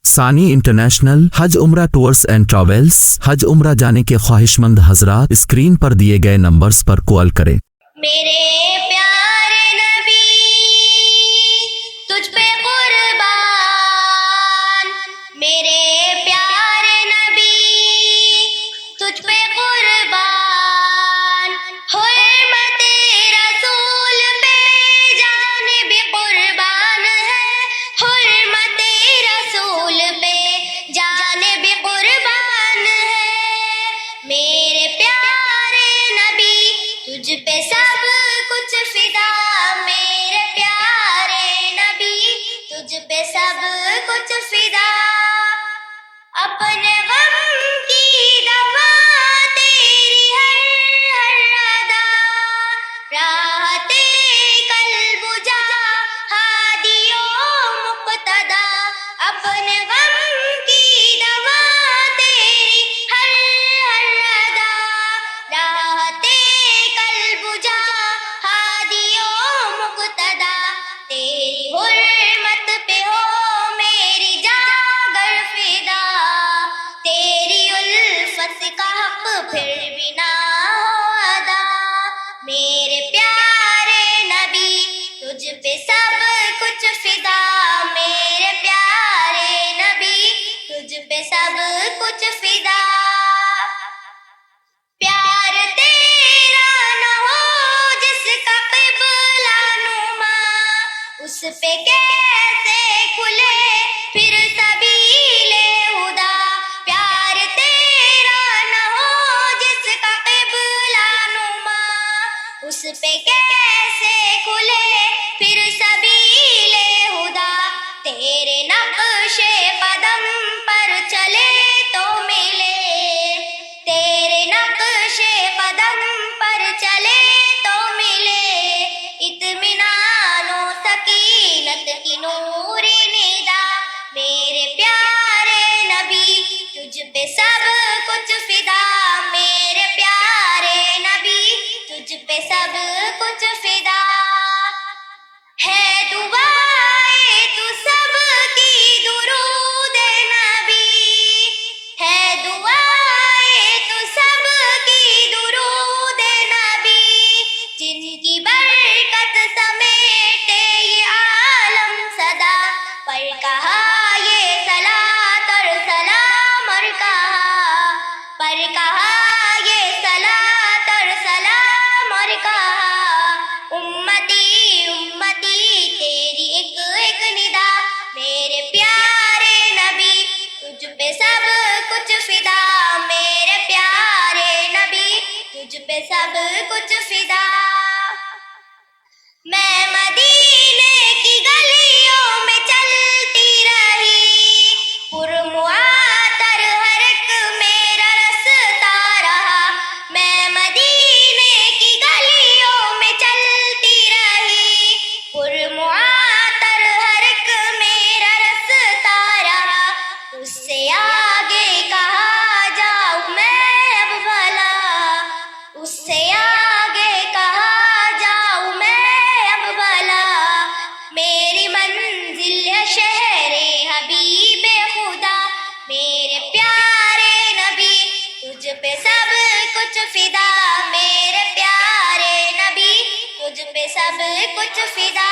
ثانی انٹرنیشنل حج عمرہ tours and travels. حج عمرہ جانے کے خواہش مند حضرات اسکرین پر دیے گئے نمبرز پر کال کریں۔ میرے پیارے نبی تجھ پہ قربان، میرے پیارے نبی تجھ پہ قربان، حرمت رسول پہ جان بھی قربان ہے، حرمت رسول پہ جان بھی قربان ہے، میرے پیارے نبی تجھ پہ سب کچھ فدا، میرے پیارے نبی تجھ پہ سب کچھ فدا، اپنے غم کی دوا تیری ہر ادا، راحت قلب جا ہادی و مقتدا، اپنے غم کی دوا تیری ہر ادا، راحت قلب جا ہادی و مقتدا، تیری حرمت پہ ہو میری جان گر فدا، تیری الفت کا حق پھر بھی نہ ہو ادا، میرے پیارے نبی تجھ پہ سب کچھ فدا، میرے پیارے نبی تجھ پہ سب کچھ فدا، پیار تیرا نہ ہو جس کا قبلہ نما، اس پہ کیسے کھلے پھر سبیل ہدا، پیار تیرا نہ ہو جس کا قبلہ نما، اس پہ کیسے کھلے پھر سبیل ہدا، تیرے نقش قدم پر چلے تو ملے، تیرے نقش قدم پر چلے تو ملے، اطمینان و سکینت کی نوری ندا، میرے پیارے نبی تجھ پہ سب کچھ فدا، میرے پیارے نبی تجھ پہ سب کچھ فدا، ہے دعائے تو سب کی درود نبی، ہے دعائے تو سب کی درود نبی، جن کی برکت سمیٹے یہ عالم صدا، پر کہا یہ صلاۃ اور سلام اور کہا، پر کہا یہ صلاۃ اور سلام اور کہا، امتی امتی تیری ایک ایک ندا، میرے پیارے نبی تجھ پہ سب کچھ فدا، میرے پیارے نبی تجھ پہ سب کچھ فدا، میں مدینے کی گلیوں میں چلتی رہی، پرمعطر ہر ایک میرا رستا رہا، میں مدینے کی گلیوں میں چلتی رہی، پرمعطر ہر ایک میرا رستا رہا، اس سے آگے کہاں جاؤں میں اب بھلا، اس سے آگے کہاں جاؤں میں اب بھلا، میری منزل ہے شہر حبیب خدا، میرے پیارے نبی تجھ پہ سب کچھ فدا، میرے پیارے نبی تجھ پہ سب کچھ فدا۔